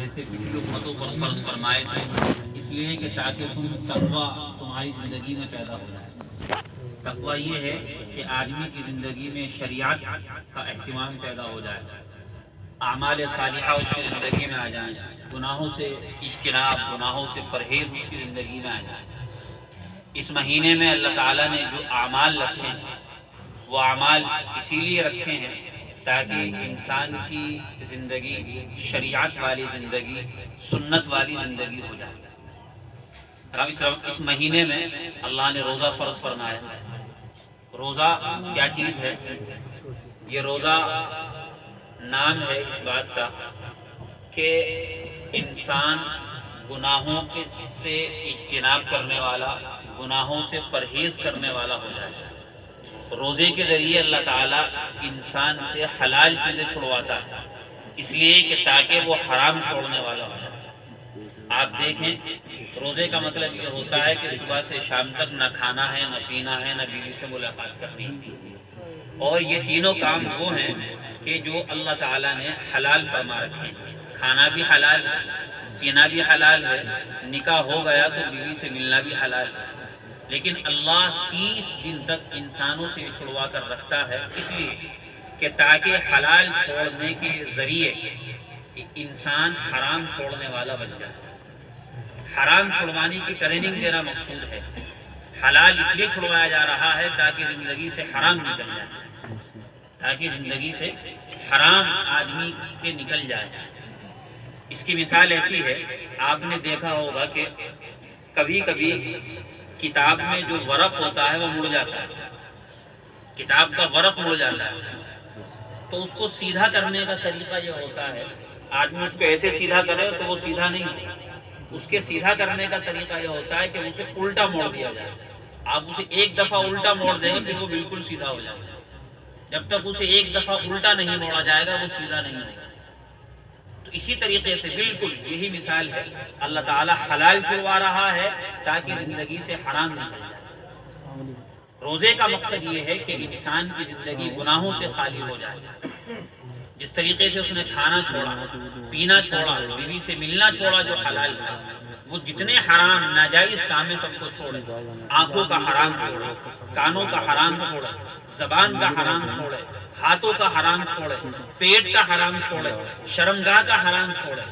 جیسے پچھلی امتوں پر فرض فرمائے تھے، اس لیے کہ تاکہ تقویٰ تمہاری زندگی میں پیدا ہو جائے۔ تقویٰ یہ ہے کہ آدمی کی زندگی میں شریعت کا اہتمام پیدا ہو جائے، اعمال صالحہ اس کی زندگی میں آ جائیں، گناہوں سے اجتناب، گناہوں سے پرہیز اس کی زندگی میں آ جائے۔ اس مہینے میں اللہ تعالیٰ نے جو اعمال رکھے ہیں وہ اعمال اسی لیے رکھے ہیں تاکہ انسان کی زندگی شریعت والی زندگی، سنت والی زندگی ہو جائے۔ اس مہینے میں اللہ نے روزہ فرض فرمایا ہے۔ روزہ کیا چیز ہے؟ یہ روزہ نام ہے اس بات کا کہ انسان گناہوں سے اجتناب کرنے والا، گناہوں سے پرہیز کرنے والا ہو جائے۔ روزے کے ذریعے اللہ تعالیٰ انسان سے حلال چیزیں چھڑواتا ہے، اس لیے کہ تاکہ وہ حرام چھوڑنے والا ہو جائے۔ آپ دیکھیں، روزے کا مطلب یہ ہوتا ہے کہ صبح سے شام تک نہ کھانا ہے، نہ پینا ہے، نہ بیوی سے ملاقات کرنی ہے۔ اور یہ تینوں کام وہ ہیں کہ جو اللہ تعالیٰ نے حلال فرما رکھے ہیں۔ کھانا بھی حلال ہے، پینا بھی حلال ہے، نکاح ہو گیا تو بیوی سے ملنا بھی حلال ہے۔ لیکن اللہ 30 دن تک انسانوں سے چھڑوا کر رکھتا ہے، اس لیے کہ تاکہ حلال چھوڑنے کے ذریعے انسان حرام چھوڑنے والا بن جائے۔ حرام چھڑوانے کی ٹریننگ دینا مقصود ہے۔ حلال اس لیے چھڑوایا جا رہا ہے تاکہ زندگی سے حرام نکل جائے، تاکہ زندگی سے حرام آدمی کے نکل جائے۔ اس کی مثال ایسی ہے، آپ نے دیکھا ہوگا کہ کبھی کبھی کتاب میں جو ورق ہوتا ہے وہ مڑ جاتا ہے، کتاب کا ورق مڑ جاتا ہے، تو اس کو سیدھا کرنے کا طریقہ یہ ہوتا ہے، آدمی اس کو ایسے سیدھا کرے تو وہ سیدھا نہیں ہوتا۔ اس کے سیدھا کرنے کا طریقہ یہ ہوتا ہے کہ اسے الٹا موڑ دیا جائے۔ آپ اسے ایک دفعہ الٹا موڑ دیں گے پھر وہ بالکل سیدھا ہو جائے گا۔ جب تک اسے ایک دفعہ الٹا نہیں موڑا جائے گا وہ سیدھا نہیں ہوگا۔ تو اسی طریقے سے بالکل یہی مثال ہے، اللہ تعالیٰ حلال چھڑوا رہا ہے تاکہ زندگی سے حرام نہ ہو جائے۔ روزے کا مقصد یہ ہے کہ انسان کی زندگی گناہوں سے خالی ہو جائے۔ جس طریقے سے اس نے کھانا چھوڑا، پینا چھوڑا، بیوی سے ملنا چھوڑا جو حلال تھا، وہ جتنے حرام ناجائز کام ہے سب کو چھوڑے۔ آنکھوں کا حرام چھوڑے، کانوں کا حرام چھوڑے، زبان کا حرام چھوڑے، ہاتھوں کا حرام چھوڑے، پیٹ کا حرام چھوڑے، شرمگاہ کا حرام چھوڑے۔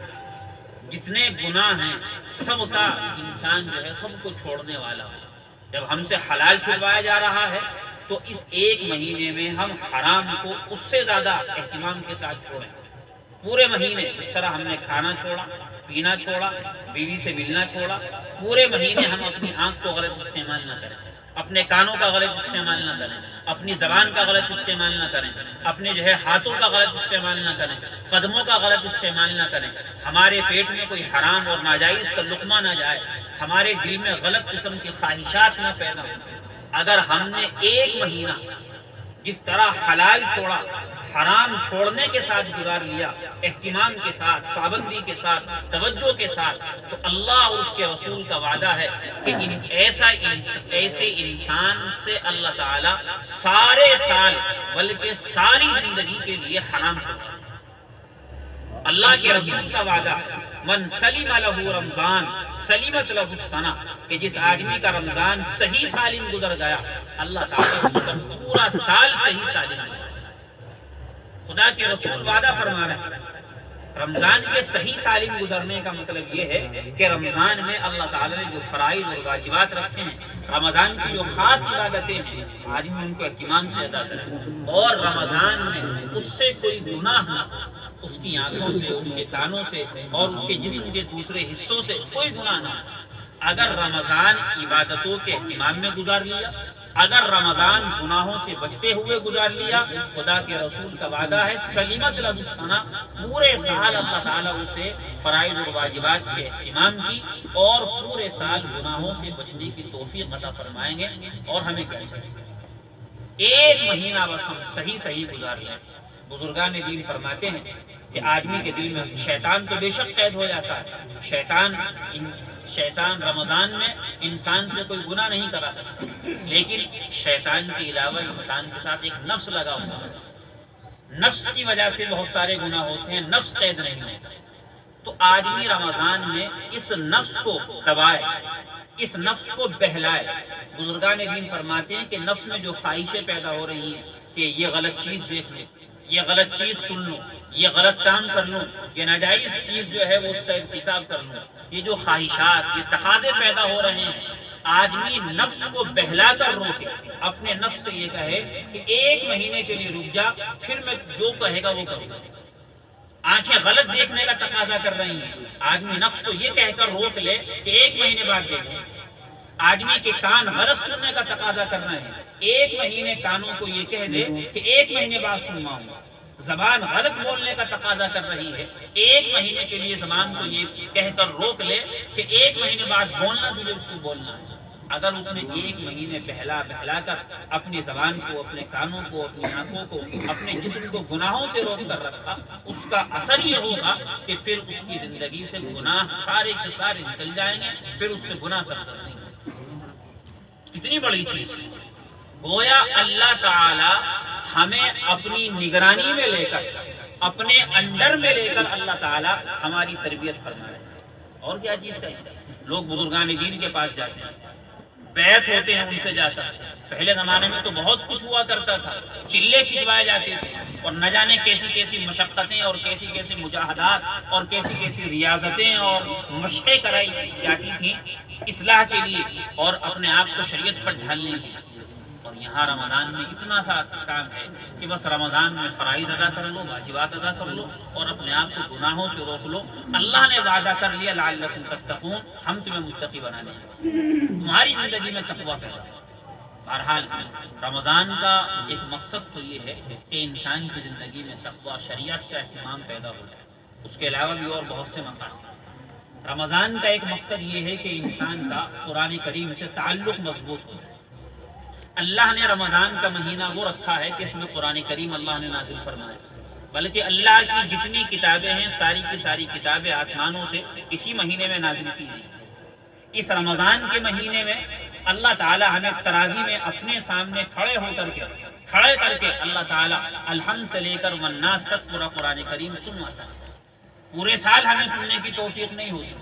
جتنے گناہ ہیں سب کا انسان جو ہے سب کو چھوڑنے والا ہے۔ جب ہم سے حلال چھڑوایا جا رہا ہے تو اس ایک مہینے میں ہم حرام کو اس سے زیادہ اہتمام کے ساتھ چھوڑیں۔ پورے مہینے اس طرح ہم نے کھانا چھوڑا، پینا چھوڑا، بیوی سے ملنا چھوڑا۔ پورے مہینے ہم اپنی آنکھ کو غلط استعمال نہ کریں، اپنے کانوں کا غلط استعمال نہ کریں، اپنی زبان کا غلط استعمال نہ کریں، اپنے جو ہے ہاتھوں کا غلط استعمال نہ کریں، قدموں کا غلط استعمال نہ کریں۔ ہمارے پیٹ میں کوئی حرام اور ناجائز کا لقمہ نہ جائے، ہمارے دل میں غلط قسم کی خواہشات نہ پیدا ہوں۔ اگر ہم نے ایک مہینہ جس طرح حلال چھوڑا، حرام چھوڑنے کے ساتھ گزار لیا، اہتمام کے ساتھ، پابندی کے ساتھ، توجہ کے ساتھ، تو اللہ اور اس کے رسول کا وعدہ ہے کہ ایسے انسان سے اللہ تعالیٰ سارے سال بلکہ ساری زندگی کے لیے حرام چھوڑا۔ اللہ کے رسول کا وعدہ ہے، من سلم لہ رمضان سلیمت لہ السنہ، کہ جس آدمی کا رمضان صحیح سالم گزر گیا اللہ تعالیٰ اس کا پورا سال صحیح سالم گزر گیا۔ خدا کے رسول وعدہ فرما رہے ہیں۔ رمضان کے صحیح سالم گزرنے کا مطلب یہ ہے کہ رمضان میں اللہ تعالیٰ نے جو فرائض اور واجبات رکھے ہیں، رمضان کی جو خاص عبادتیں ہیں، آدمی ان کو اہتمام سے ادا کرے، اور رمضان میں اس سے کوئی گناہ نہ ہو، اس کی آنکھوں سے، اس کے کانوں سے اور اس کے جسم کے دوسرے حصوں سے کوئی گناہ نہ ہو۔ اگر رمضان عبادتوں کے اہتمام میں گزار لیا، اگر رمضان گناہوں سے بچتے ہوئے گزار لیا، خدا کے رسول کا وعدہ ہے سلیمت لہ السنہ، پورے سال اللہ تعالیٰ اسے فرائض اور واجبات کے اہتمام کی اور پورے سال گناہوں سے بچنے کی توفیق عطا فرمائیں گے۔ اور ہمیں کیا چاہیے؟ ایک مہینہ بس ہم صحیح گزار لیں۔ بزرگان دین فرماتے ہیں کہ آدمی کے دل میں شیطان تو بے شک قید ہو جاتا ہے، شیطان رمضان میں انسان سے کوئی گناہ نہیں کرا سکتا، لیکن شیطان کے علاوہ انسان کے ساتھ ایک نفس لگا ہوا ہے۔ نفس کی وجہ سے بہت سارے گناہ ہوتے ہیں، نفس قید نہیں ہوتا۔ تو آدمی رمضان میں اس نفس کو دبائے، اس نفس کو بہلائے۔ بزرگان دین فرماتے ہیں کہ نفس میں جو خواہشیں پیدا ہو رہی ہیں کہ یہ غلط چیز دیکھ لیں، یہ غلط چیز سن لوں، یہ غلط کام کر لوں، یہ ناجائز چیز جو ہے وہ اس کا ارتکاب کر لوں، یہ جو خواہشات، یہ تقاضے پیدا ہو رہے ہیں، آدمی نفس کو بہلا کر روکے، اپنے نفس سے یہ کہے کہ 1 مہینے کے لیے رک جا، پھر میں جو کہے گا وہ کروں گا۔ آنکھیں غلط دیکھنے کا تقاضا کر رہی ہیں، آدمی نفس کو یہ کہہ کر روک لے کہ 1 مہینے بعد دیکھیں۔ آدمی کے کان غلط سننے کا تقاضا کر رہے ہیں، 1 مہینے کانوں کو یہ کہہ دے کہ 1 مہینے بعد سنواؤں گا۔ زبان غلط بولنے کا تقاضا کر رہی ہے، 1 مہینے کے لیے زبان کو یہ کہہ کر روک لے کہ 1 مہینے بعد بولنا تجھے تو بولنا ہے۔ اگر اس نے 1 مہینے بہلا کر اپنی زبان کو، اپنے کانوں کو، اپنی آنکھوں کو، اپنے جسم کو گناہوں سے روک کر رکھا، اس کا اثر یہ ہوگا کہ پھر اس کی زندگی سے گناہ سارے کے سارے نکل جائیں گے، پھر اس سے گناہ سرزد نہیں۔ کتنی بڑی چیز، گویا اللہ تعالی ہمیں اپنی نگرانی میں لے کر، اپنے انڈر میں لے کر اللہ تعالی ہماری تربیت فرما رہے ہیں۔ اور کیا چیز چاہیے؟ لوگ بزرگان دین کے پاس جاتے ہیں، بیعت ہوتے ہیں ان سے جا کر۔ پہلے زمانے میں تو بہت کچھ ہوا کرتا تھا، چلے کھنچوائے جاتے تھے، اور نہ جانے کیسی کیسی مشقتیں اور کیسی کیسی مجاہدات اور کیسی کیسی ریاضتیں اور مشقیں کرائی جاتی تھیں اصلاح کے لیے اور اپنے آپ کو شریعت پر ڈھالنے کے لیے۔ اور یہاں رمضان میں اتنا سا کام ہے کہ بس رمضان میں فرائض ادا کر لو، واجبات ادا کر لو، اور اپنے آپ کو گناہوں سے روک لو۔ اللہ نے وعدہ کر لیا لعلکم تتقون، ہم تمہیں متقی بنا لیں گے، تمہاری زندگی میں تقویٰ پیدا ہو۔ بہرحال رمضان کا ایک مقصد تو یہ ہے کہ انسان کی زندگی میں تقویٰ، شریعت کا اہتمام پیدا ہو جائے۔ اس کے علاوہ بھی اور بہت سے مقاصد ہیں۔ رمضان کا ایک مقصد یہ ہے کہ انسان کا قرآن کریم سے تعلق مضبوط ہو جائے۔ اللہ نے رمضان کا مہینہ وہ رکھا ہے کہ اس میں قرآن کریم اللہ نے نازل فرمایا، بلکہ اللہ کی جتنی کتابیں ہیں ساری کی ساری کتابیں آسمانوں سے اسی مہینے میں نازل کی گئی۔ اس رمضان کے مہینے میں اللہ تعالی ہمیں تراویح میں اپنے سامنے کھڑے کر کے اللہ تعالی الحمد سے لے کر والناس تک پورا قرآن کریم سنواتا ہے۔ پورے سال ہمیں سننے کی توفیق نہیں ہوتی۔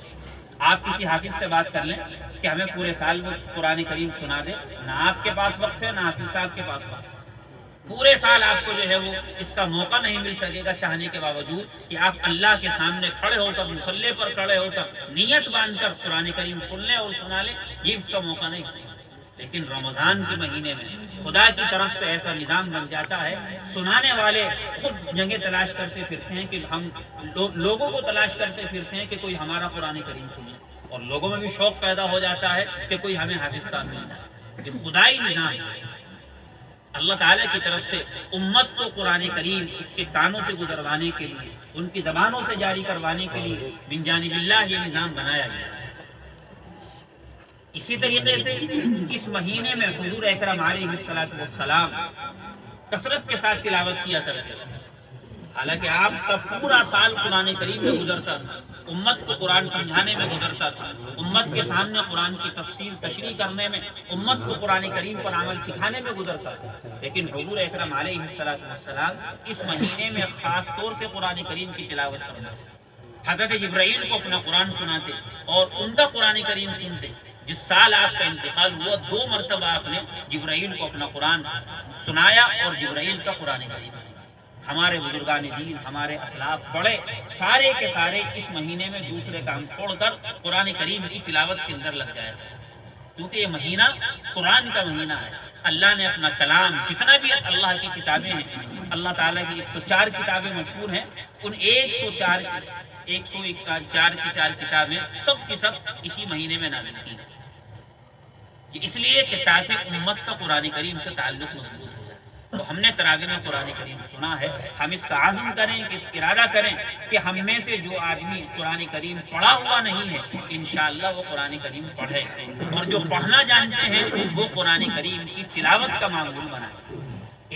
آپ کسی حافظ سے بات کر لیں کہ ہمیں پورے سال میں قرآن کریم سنا دے، نہ آپ کے پاس وقت ہے نہ حافظ صاحب کے پاس وقت ہے۔ پورے سال آپ کو جو ہے وہ اس کا موقع نہیں مل سکے گا چاہنے کے باوجود کہ آپ اللہ کے سامنے کھڑے ہو کر، مصلی پر کھڑے ہو کر، نیت باندھ کر قرآن کریم سن لیں اور سنا لیں، یہ اس کا موقع نہیں۔ لیکن رمضان کے مہینے میں خدا کی طرف سے ایسا نظام بن جاتا ہے، سنانے والے خود جگہ تلاش کرتے پھرتے ہیں کہ ہم لوگوں کو تلاش کرتے پھرتے ہیں کہ کوئی ہمارا قرآن کریم سنے، اور لوگوں میں بھی شوق پیدا ہو جاتا ہے کہ کوئی ہمیں حافظ صاحب مل جائے۔ یہ خدائی نظام ہے، اللہ تعالیٰ کی طرف سے امت کو قرآن کریم اس کے کانوں سے گزروانے کے لیے، ان کی زبانوں سے جاری کروانے کے لیے من جانب اللہ یہ نظام بنایا گیا ہے۔ اسی طریقے سے اس مہینے میں حضور اکرم علیہ السلام کثرت کے ساتھ تلاوت کیا کرتے تھے۔ حالانکہ آپ کا پورا سال قرآن کریم میں گزرتا تھا، امت کو قرآن سمجھانے میں گزرتا تھا، امت کے سامنے قرآن کی تفسیر تشریح کرنے میں، امت کو قرآن کریم پر عمل سکھانے میں گزرتا تھا۔ لیکن حضور اکرم علیہ السلام اس مہینے میں خاص طور سے قرآن کریم کی تلاوت فرماتے، حضرت جبرائیل کو اپنا قرآن سناتے اور ان کا قرآن کریم سنتے۔ جس سال آپ کا انتقال ہوا 2 مرتبہ آپ نے جبرائیل کو اپنا قرآن سنایا اور جبرائیل کا قرآن کریم سنا۔ ہمارے بزرگان دین، ہمارے اسلاف بڑے سارے کے سارے اس مہینے میں دوسرے کام چھوڑ کر قرآن کریم کی تلاوت کے اندر لگ جایا تھا، کیونکہ یہ مہینہ قرآن کا مہینہ ہے۔ اللہ نے اپنا کلام، جتنا بھی اللہ کی کتابیں ہیں، اللہ تعالیٰ کی 104 کتابیں مشہور ہیں، ان 104 کی 4 کتابیں سب کی سب اسی مہینے میں نازل کی ہیں۔ یہ اس لیے کہ تاکہ امت کا قرآن کریم سے تعلق مضبوط ہو جائے۔ تو ہم نے تراویح میں قرآن کریم سنا ہے، ہم اس کا عزم کریں، کہ اس ارادہ کریں کہ ہم میں سے جو آدمی قرآن کریم پڑھا ہوا نہیں ہے انشاءاللہ وہ قرآن کریم پڑھے، اور جو پڑھنا جانتے ہیں وہ قرآن کریم کی تلاوت کا معمول بنائے۔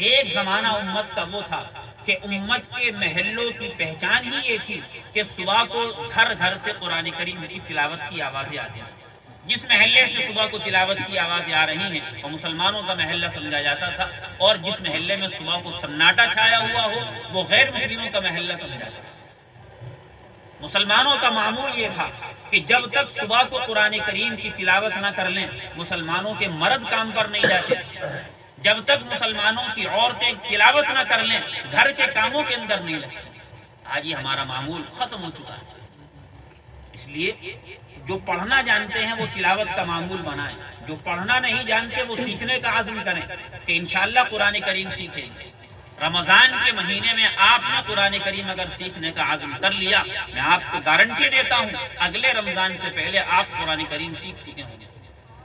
ایک زمانہ امت کا وہ تھا کہ امت کے محلوں کی پہچان ہی یہ تھی کہ صبح کو گھر گھر سے قرآن کریم کی تلاوت کی آوازیں آتی تھیں۔ جس محلے سے صبح کو تلاوت کی آوازیں آ رہی ہیں وہ مسلمانوں کا محلہ سمجھا جاتا تھا، اور جس محلے میں صبح کو سناٹا چھایا ہوا ہو وہ غیر مسلموں کا محلہ سمجھا جاتا تھا۔ مسلمانوں کا معمول یہ تھا کہ جب تک صبح کو قرآن کریم کی تلاوت نہ کر لیں مسلمانوں کے مرد کام پر نہیں جاتے، جب تک مسلمانوں کی عورتیں تلاوت نہ کر لیں گھر کے کاموں کے اندر نہیں لگتی۔ آج یہ ہمارا معمول ختم ہو چکا ہے۔ اس لیے جو پڑھنا جانتے ہیں وہ تلاوت کا معمول بنائیں، جو پڑھنا نہیں جانتے وہ سیکھنے کا عزم کریں کہ انشاءاللہ قرآن کریم سیکھیں گے۔ رمضان کے مہینے میں آپ نے قرآن کریم اگر سیکھنے کا عزم کر لیا، میں آپ کو گارنٹی دیتا ہوں اگلے رمضان سے پہلے آپ قرآن کریم سیکھ چکے ہوں گے،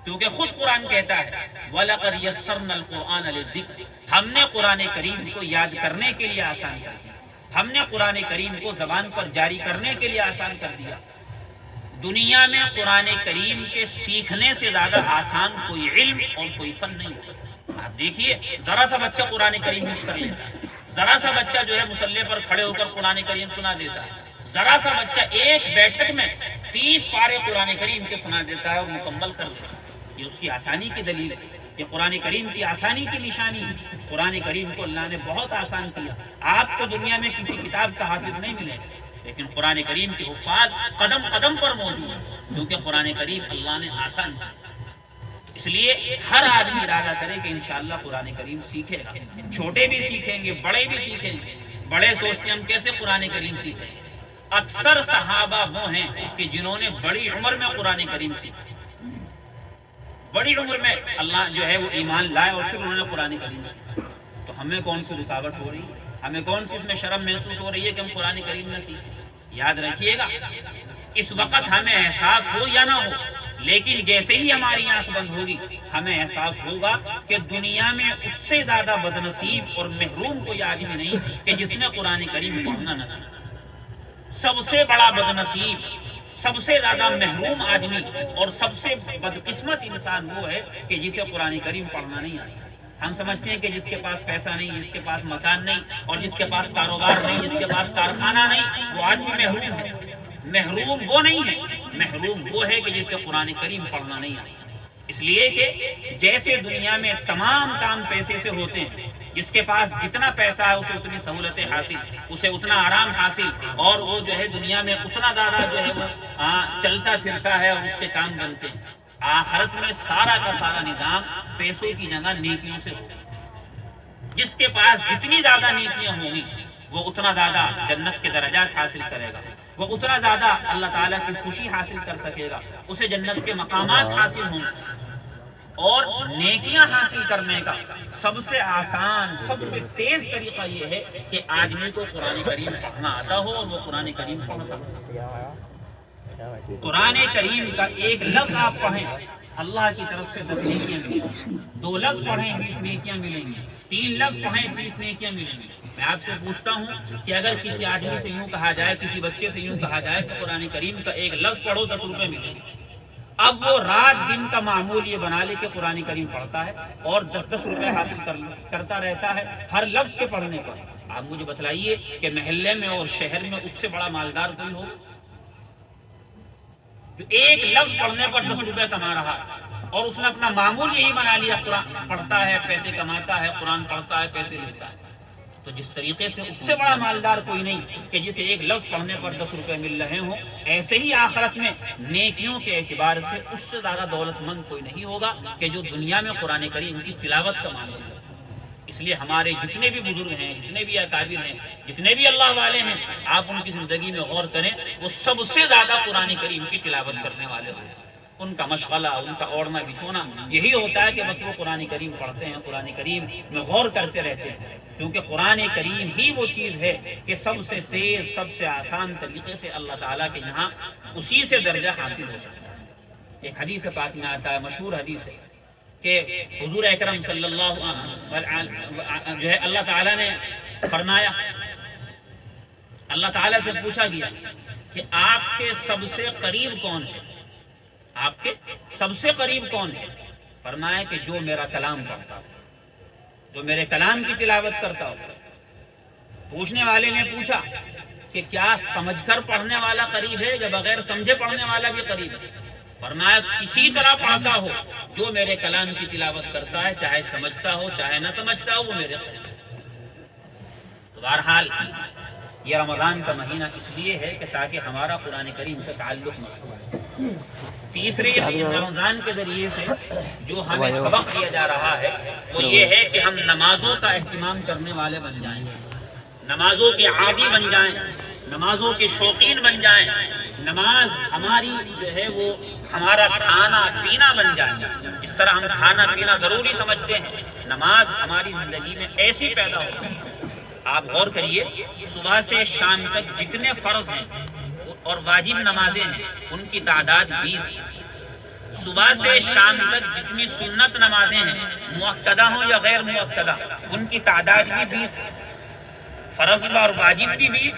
کیونکہ خود قرآن کہتا ہے وَلَقَدْ يَسَّرْنَا الْقُرْآنَ لِلذِّكْرِ، ہم نے قرآن کریم کو یاد کرنے کے لیے آسان کر دیا، ہم نے قرآن کریم کو زبان پر جاری کرنے کے لیے آسان کر دیا۔ دنیا میں قرآن کریم کے سیکھنے سے زیادہ آسان کوئی علم اور کوئی فن نہیں ہوتا۔ آپ دیکھیے ذرا سا بچہ قرآن کریم حفظ کر لیتا ہے، ذرا سا بچہ جو ہے مصلی پر کھڑے ہو کر قرآن کریم سنا دیتا ہے، ذرا سا بچہ ایک بیٹھک میں 30 پارے قرآن کریم کے سنا دیتا ہے اور مکمل کر دیتا ہے۔ یہ اس کی آسانی کی دلیل ہے، یہ قرآن کریم کی آسانی کی نشانی ہے۔ قرآن کریم کو اللہ نے بہت آسان کیا۔ آپ کو دنیا میں کسی کتاب کا حافظ نہیں ملے لیکن قرآن کریم کے حفاظ قدم قدم پر موجود ہیں، کیونکہ قرآن کریم اللہ نے آسان کیا۔ اس لیے ہر آدمی ارادہ کرے کہ انشاءاللہ قرآن کریم سیکھے گا، چھوٹے بھی سیکھیں گے بڑے بھی سیکھیں گے۔ بڑے سوچتے ہیں ہم کیسے قرآن کریم سیکھیں گے؟ اکثر صحابہ وہ ہیں کہ جنہوں نے بڑی عمر میں قرآن کریم سیکھا، بڑی عمر میں اللہ جو ہے وہ ایمان لائے اور پھر انہوں نے قرآن کریم سیکھا۔ تو ہمیں کون سی رکاوٹ ہو رہی ہے؟ ہمیں کون سی اس میں شرم محسوس ہو رہی ہے کہ ہم قرآن کریم نہ سیکھیں؟ یاد رکھیے گا اس وقت ہمیں احساس ہو یا نہ ہو، لیکن جیسے ہی ہماری آنکھ بند ہوگی ہمیں احساس ہوگا کہ دنیا میں اس سے زیادہ بدنصیب اور محروم کوئی آدمی نہیں کہ جس نے قرآن کریم پڑھنا نہ سیکھا۔ سب سے بڑا بدنصیب، سب سے زیادہ محروم آدمی اور سب سے بدقسمت انسان وہ ہے کہ جسے قرآن کریم پڑھنا نہیں آتا۔ ہم سمجھتے ہیں کہ جس کے پاس پیسہ نہیں، جس کے پاس مکان نہیں اور جس کے پاس کاروبار نہیں، جس کے پاس کارخانہ نہیں، وہ آدمی محروم ہے۔ محروم وہ نہیں ہے، محروم وہ ہے کہ جسے قرآن کریم پڑھنا نہیں آتا۔ اس لیے کہ جیسے دنیا میں تمام کام پیسے سے ہوتے ہیں، جس کے پاس جتنا پیسہ ہے اسے اتنی سہولتیں حاصل، اسے اتنا آرام حاصل، اور وہ جو ہے دنیا میں اتنا زیادہ جو ہے وہ چلتا پھرتا ہے اور اس کے کام بنتے ہیں۔ آخرت میں سارا کا سارا نظام پیسوں کی جگہ نیکیوں سے ہوگا۔ جس کے پاس جتنی زیادہ نیکیاں ہوں گی وہ اتنا زیادہ جنت کے درجات حاصل کرے گا، وہ اتنا زیادہ اللہ تعالیٰ کی خوشی حاصل کر سکے گا، اسے جنت کے مقامات حاصل ہوں گے۔ اور نیکیاں حاصل کرنے کا سب سے آسان، سب سے تیز طریقہ یہ ہے کہ آدمی کو قرآن کریم پڑھنا آتا ہو اور وہ قرآن کریم پڑھتا ہو۔ قرآن کریم کا ایک لفظ آپ پڑھیں اللہ کی طرف سے 10 نیکیاں ملیں گی، 2 لفظ پڑھیں 20 نیکیاں ملیں گی، 3 لفظ پڑھیں 30 نیکیاں ملیں گی۔ میں آپ سے پوچھتا ہوں کہ اگر کسی آدمی سے یوں کہا جائے، کسی بچے سے یوں کہا جائے کہ قرآن کریم کا ایک لفظ پڑھو 10 روپے ملیں گے، اب وہ رات دن کا معمول یہ بنا لے کہ قرآن کریم پڑھتا ہے اور 10 روپے حاصل کرتا رہتا ہے ہر لفظ کے پڑھنے پر، آپ مجھے بتلائیے کہ محلے میں اور شہر میں اس سے بڑا مالدار کوئی ہو جو ایک لفظ پڑھنے پر 10 روپے کما رہا ہے اور اس نے اپنا معمول یہی بنا لیا، قرآن پڑھتا ہے پیسے کماتا ہے، قرآن پڑھتا ہے پیسے لیتا ہے۔ تو جس طریقے سے اس سے بڑا مالدار کوئی نہیں کہ جسے ایک لفظ پڑھنے پر 10 روپے مل رہے ہوں، ایسے ہی آخرت میں نیکیوں کے اعتبار سے اس سے زیادہ دولت مند کوئی نہیں ہوگا کہ جو دنیا میں قرآن کریم کی تلاوت کا معمول ہے۔ اس لیے ہمارے جتنے بھی بزرگ ہیں، جتنے بھی اکابر ہیں، جتنے بھی اللہ والے ہیں، آپ ان کی زندگی میں غور کریں، وہ سب سے زیادہ قرآن کریم کی تلاوت کرنے والے ہیں۔ ان کا مشغلہ، ان کا اوڑھنا بچھونا یہی ہوتا ہے کہ بس وہ قرآن کریم پڑھتے ہیں، قرآن کریم میں غور کرتے رہتے ہیں، کیونکہ قرآن کریم ہی وہ چیز ہے کہ سب سے تیز، سب سے آسان طریقے سے اللہ تعالیٰ کے یہاں اسی سے درجہ حاصل ہو سکتا ہے۔ ایک حدیث پاک میں آتا ہے، مشہور حدیث ہے کہ حضور اکرم صلی اللہ جو ہے اللہ تعالیٰ نے فرمایا، اللہ تعالیٰ سے پوچھا گیا کہ آپ کے سب سے قریب کون ہے؟ آپ کے سب سے قریب کون ہے؟ فرمایا کہ جو میرا کلام پڑھتا ہو، جو میرے کلام کی تلاوت کرتا ہو۔ پوچھنے والے نے پوچھا کہ کیا سمجھ کر پڑھنے والا قریب ہے یا بغیر سمجھے پڑھنے والا بھی قریب ہے؟ فرمایا کسی طرح پڑھتا ہو جو میرے کلام کی تلاوت کرتا ہے، چاہے سمجھتا ہو چاہے نہ سمجھتا ہو، وہ میرے قریب ہے۔ تو بہرحال یہ رمضان کا مہینہ اس لیے ہے کہ تاکہ ہمارا قرآن کریم سے تعلق مضبوط ہو۔ تیسری رمضان کے ذریعے سے جو ہمیں سبق دیا جا رہا ہے وہ یہ ہے کہ ہم نمازوں کا اہتمام کرنے والے بن جائیں، نمازوں کے عادی بن جائیں، نمازوں کے شوقین بن جائیں، نماز ہماری جو ہے وہ ہمارا کھانا پینا بن جائے۔ اس طرح ہم کھانا پینا ضروری سمجھتے ہیں، نماز ہماری زندگی میں ایسی پیدا ہو۔ آپ غور کریے، صبح سے شام تک جتنے فرض ہیں اور واجب نمازیں ہیں ان کی تعداد 20 ہے۔ صبح سے شام تک جتنی سنت نمازیں ہیں، مؤکدہ ہوں یا غیر مؤکدہ، ان کی تعداد بھی 20 ہے۔ فرض اور واجب بھی 20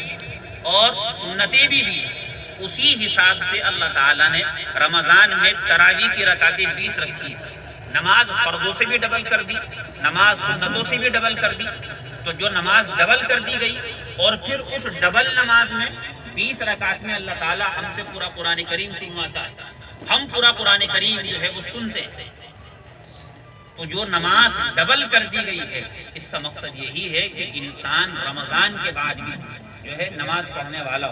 اور سنتیں بھی 20۔ اسی حساب سے اللہ تعالیٰ نے رمضان میں تراویح کی رکعتیں 20 رکھی ہیں۔ نماز فرضوں سے بھی ڈبل کر دی، نماز سنتوں سے بھی ڈبل کر دی۔ تو جو نماز ڈبل کر دی گئی اور پھر اس ڈبل نماز میں 20 رکعت میں اللہ تعالیٰ ہم سے پورا قرآن کریم سنواتا ہے، ہم پورا قرآن کریم جو ہے وہ سنتے ہیں۔ تو جو نماز ڈبل کر دی گئی ہے اس کا مقصد یہی ہے کہ انسان رمضان کے بعد بھی جو ہے نماز پڑھنے والا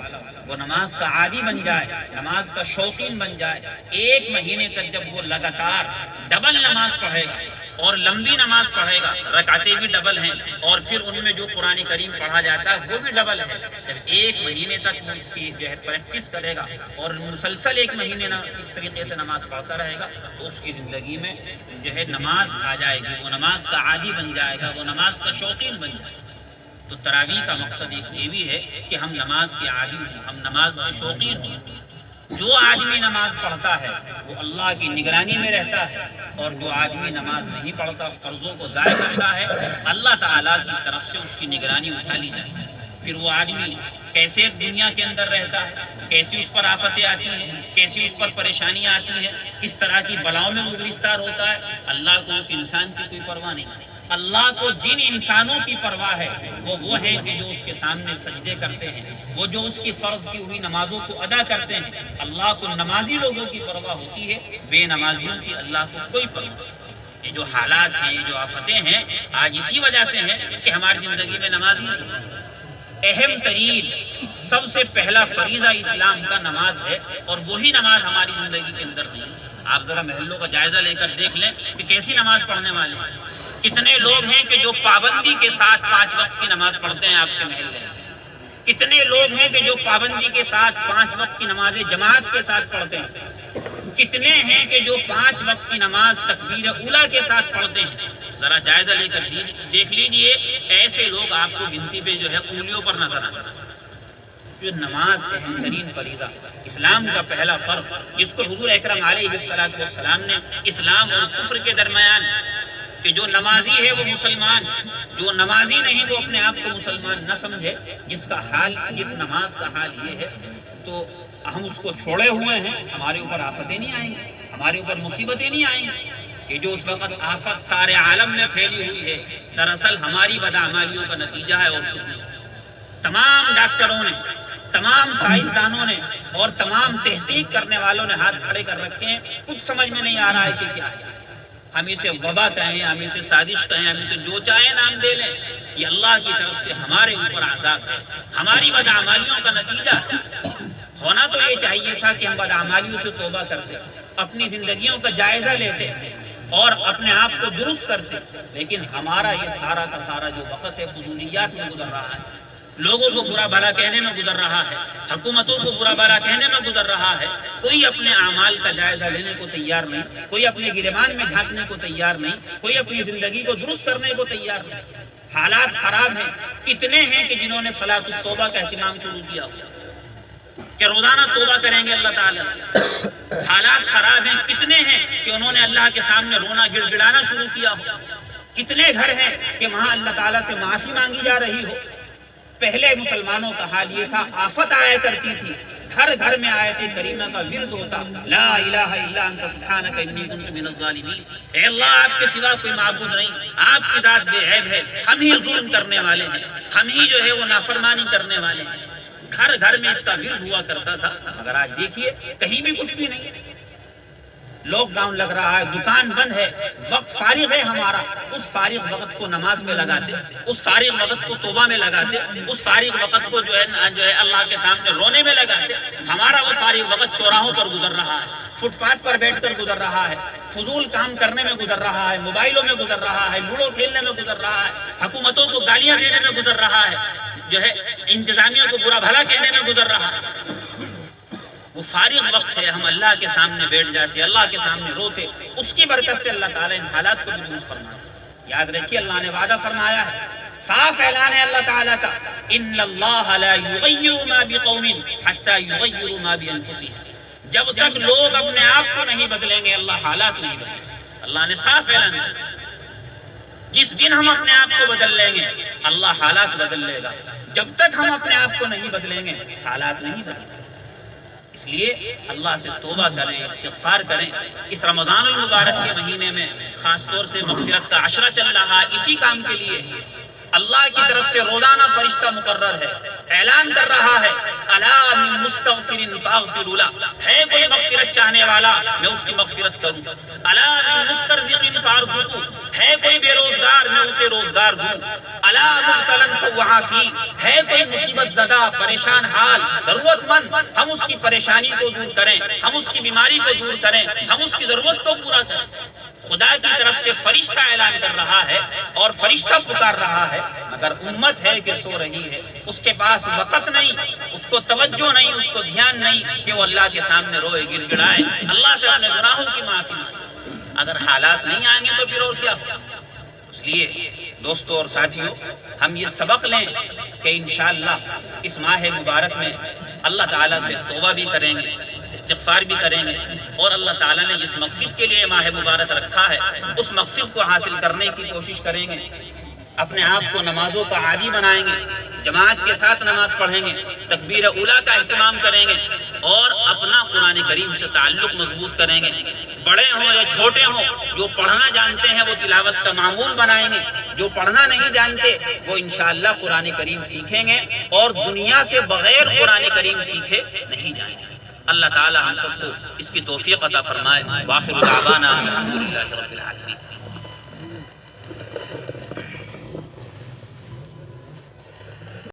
وہ نماز کا عادی بن جائے، نماز کا شوقین بن جائے۔ ایک مہینے تک جب وہ لگاتار ڈبل نماز پڑھے گا اور لمبی نماز پڑھے گا، رکعتیں بھی ڈبل ہیں اور پھر ان میں جو قرآن کریم پڑھا جاتا ہے وہ بھی ڈبل ہے، جب ایک مہینے تک وہ اس کی جو ہے پریکٹس کرے گا اور مسلسل ایک مہینے اس طریقے سے نماز پڑھتا رہے گا تو اس کی زندگی میں جو ہے نماز آ جائے گی، وہ نماز کا عادی بن جائے گا، وہ نماز کا شوقین بن جائے گا۔ تو تراویح کا مقصد ایک یہ بھی ہے کہ ہم نماز کے عادی ہوں، ہم نماز کے شوقین ہوں۔ جو آدمی نماز پڑھتا ہے وہ اللہ کی نگرانی میں رہتا ہے، اور جو آدمی نماز نہیں پڑھتا، فرضوں کو ضائع کرتا ہے، اللہ تعالیٰ کی طرف سے اس کی نگرانی اٹھا لی جاتی ہے۔ پھر وہ آدمی کیسے دنیا کے اندر رہتا ہے، کیسی اس پر آفتیں آتی ہیں، کیسی اس پر پریشانیاں آتی ہیں، کس طرح کی بلاؤں میں وہ گرفتار ہوتا ہے، اللہ کو اس انسان کی کوئی پرواہ نہیں۔ اللہ کو جن انسانوں کی پرواہ ہے وہ ہیں کہ جو اس کے سامنے سجدے کرتے ہیں، وہ جو اس کی فرض کی ہوئی نمازوں کو ادا کرتے ہیں۔ اللہ کو نمازی لوگوں کی پرواہ ہوتی ہے، بے نمازیوں کی اللہ کو کوئی پرواہ نہیں۔ یہ جو حالات ہیں، یہ جو آفتیں ہیں، آج اسی وجہ سے ہیں کہ ہماری زندگی میں نماز نہیں۔ اہم ترین سب سے پہلا فریضہ اسلام کا نماز ہے، اور وہی نماز ہماری زندگی کے اندر نہیں۔ آپ ذرا محلوں کا جائزہ لے کر دیکھ لیں کہ کیسی نماز پڑھنے والے ہیں۔ کتنے لوگ ہیں کہ جو پابندی کے ساتھ 5 وقت کی نماز پڑھتے ہیں آپ کے محلے میں؟ کتنے لوگ ہیں کہ جو پابندی کے ساتھ 5 وقت کی نمازیں جماعت کے ساتھ پڑھتے ہیں؟ کتنے ہیں کہ جو 5 وقت کی نماز تکبیر اولیٰ کے ساتھ پڑھتے ہیں؟ ذرا جائزہ لے کر دیکھ لیجئے، ایسے لوگ آپ کو گنتی پہ جو ہے انگلیوں پر نظر آتے ہیں۔ جو نماز اہم ترین فریضہ، اسلام کا پہلا فرض، جس کو حضور اکرم علیہ السلام نے اسلام اور کفر کے درمیان کہ جو نمازی ہے وہ مسلمان، جو نمازی نہیں وہ اپنے آپ کو مسلمان نہ سمجھے، جس نماز کا حال یہ ہے تو ہم اس کو چھوڑے ہوئے ہیں، ہمارے اوپر آفتیں نہیں آئیں گی، ہمارے اوپر مصیبتیں نہیں آئیں گی۔ کہ جو اس وقت آفت سارے عالم میں پھیلی ہوئی ہے دراصل ہماری بدعمالیوں کا نتیجہ ہے اور کچھ نہیں۔ تمام ڈاکٹروں نے، تمام سائنسدانوں نے اور تمام تحقیق کرنے والوں نے ہاتھ کھڑے کر رکھے ہیں، کچھ سمجھ میں نہیں آ رہا ہے کہ کیا ہے۔ ہم اسے وبا کہیں، ہم اسے سازش کہیں، ہم اسے جو چاہیں نام دے لیں، یہ اللہ کی طرف سے ہمارے اوپر عذاب ہے، ہماری بدعمالیوں کا نتیجہ ہے۔ ہونا تو یہ چاہیے تھا کہ ہم بدعمالیوں سے توبہ کرتے، اپنی زندگیوں کا جائزہ لیتے اور اپنے آپ کو درست کرتے، لیکن ہمارا یہ سارا کا سارا جو وقت ہے فضولیات میں گزر رہا ہے، لوگوں کو برا بھلا کہنے میں گزر رہا ہے، حکومتوں کو برا بھلا کہنے میں گزر رہا ہے۔ کوئی اپنے اعمال کا جائزہ لینے کو تیار نہیں، کوئی اپنے گریبان میں جھانکنے کو تیار نہیں، کوئی اپنی زندگی کو درست کرنے کو تیار نہیں۔ حالات خراب ہیں، کتنے ہیں کہ جنہوں نے صلاۃ التوبہ کا اہتمام شروع کیا کہ روزانہ توبہ کریں گے اللہ تعالیٰ سے۔ حالات خراب ہیں، کتنے ہیں کہ انہوں نے اللہ کے سامنے رونا گڑ گڑانا شروع کیا ہو۔ کتنے گھر ہیں کہ وہاں اللہ تعالیٰ سے معافی مانگی جا رہی ہو۔ پہلے مسلمانوں کا حال یہ تھا، آفت آیا کرتی تھی، گھر گھر میں آیت کریمہ کا ورد ہوتا، لا الہ الا انت سبحانک انی کنت من الظالمین۔ اے اللہ، آپ کے سوا کوئی معبود نہیں، آپ کی ذات بے عیب ہے، ہم ہی ظلم کرنے والے ہیں، ہم ہی جو ہے وہ نافرمانی کرنے والے ہیں۔ گھر گھر میں اس کا ورد ہوا کرتا تھا، مگر آج دیکھیے کہیں بھی کچھ بھی نہیں۔ لاک ڈاؤن لگ رہا ہے، دکان بند ہے، وقت فارغ ہے ہمارا، اس فارغ وقت کو نماز میں لگاتے، اس فارغ وقت کو توبہ میں لگاتے، اس فارغ وقت کو جو ہے اللہ کے سامنے رونے میں لگاتے. ہمارا وہ فارغ وقت چوراہوں پر گزر رہا ہے، فٹ پاتھ پر بیٹھ کر گزر رہا ہے، فضول کام کرنے میں گزر رہا ہے، موبائلوں میں گزر رہا ہے، لوڈو کھیلنے میں گزر رہا ہے، حکومتوں کو گالیاں دینے میں گزر رہا ہے، جو ہے انتظامیہ کو برا بھلا کہنے میں گزر رہا ہے. وہ فارغ وقت ہے، ہم اللہ کے سامنے بیٹھ جاتے، اللہ کے سامنے روتے. اس کی برکت سے اللہ تعالیٰ ان حالات کو بھی درست فرماتا. یاد رکھیے اللہ نے وعدہ فرمایا ہے، صاف اعلان ہے اللہ تعالیٰ کا، ان اللہ لا یغیر ما بقوم حتی یغیروا ما بانفسہم. جب تک لوگ اپنے آپ کو نہیں بدلیں گے اللہ حالات نہیں بدلیں گے. اللہ نے صاف اعلان کیا، جس دن ہم اپنے آپ کو بدل لیں گے اللہ حالات بدل لے گا. جب تک ہم اپنے آپ کو نہیں بدلیں گے حالات نہیں بدلیں گے. اس لیے اللہ سے توبہ کریں، استغفار کریں. اس رمضان المبارک کے مہینے میں خاص طور سے مغفرت کا عشرہ چل رہا ہے، اسی کام کے لیے اللہ کی طرف سے روزانہ فرشتہ مقرر ہے، اعلان کر رہا ہے، الا من مستغفر فاغفر له. ہے کوئی مغفرت چاہنے والا میں اس کی مغفرت کروں. الا من مسترزق فارزقه. ہے کوئی بے روزگار میں اسے روزگار دوں. الا مبتلا فوعافی. ہے کوئی مصیبت زدہ پریشان حال ضرورت مند، ہم اس کی پریشانی کو دور کریں، ہم اس کی بیماری کو دور کریں، ہم اس کی ضرورت کو پورا کریں. خدا کی طرف سے فرشتہ اعلان کر رہا ہے اور فرشتہ پکار رہا ہے، مگر امت ہے کہ سو رہی ہے. اس کے پاس وقت نہیں، اس کو توجہ نہیں، اس کو دھیان نہیں کہ وہ اللہ کے سامنے روئے گڑ گڑائے، اللہ سے اپنے گناہوں کی معافی مانگے. اگر حالات نہیں آئیں گے تو پھر اور کیا ہوگا. اس لیے دوستو اور ساتھیوں، ہم یہ سبق لیں کہ انشاءاللہ اس ماہ مبارک میں اللہ تعالیٰ سے توبہ بھی کریں گے، استغفار بھی کریں گے، اور اللہ تعالیٰ نے جس مقصد کے لیے ماہ مبارک رکھا ہے اس مقصد کو حاصل کرنے کی کوشش کریں گے. اپنے آپ کو نمازوں کا عادی بنائیں گے، جماعت کے ساتھ نماز پڑھیں گے، تکبیر اولیٰ کا اہتمام کریں گے، اور اپنا قرآن کریم سے تعلق مضبوط کریں گے. بڑے ہوں یا چھوٹے ہوں، جو پڑھنا جانتے ہیں وہ تلاوت کا معمول بنائیں گے، جو پڑھنا نہیں جانتے وہ انشاءاللہ قرآن کریم سیکھیں گے، اور دنیا سے بغیر قرآن کریم سیکھے نہیں جائیں گے. اللہ تعالی ہم سب کو اس کی توفیق عطا فرمائے. واخر دعوانا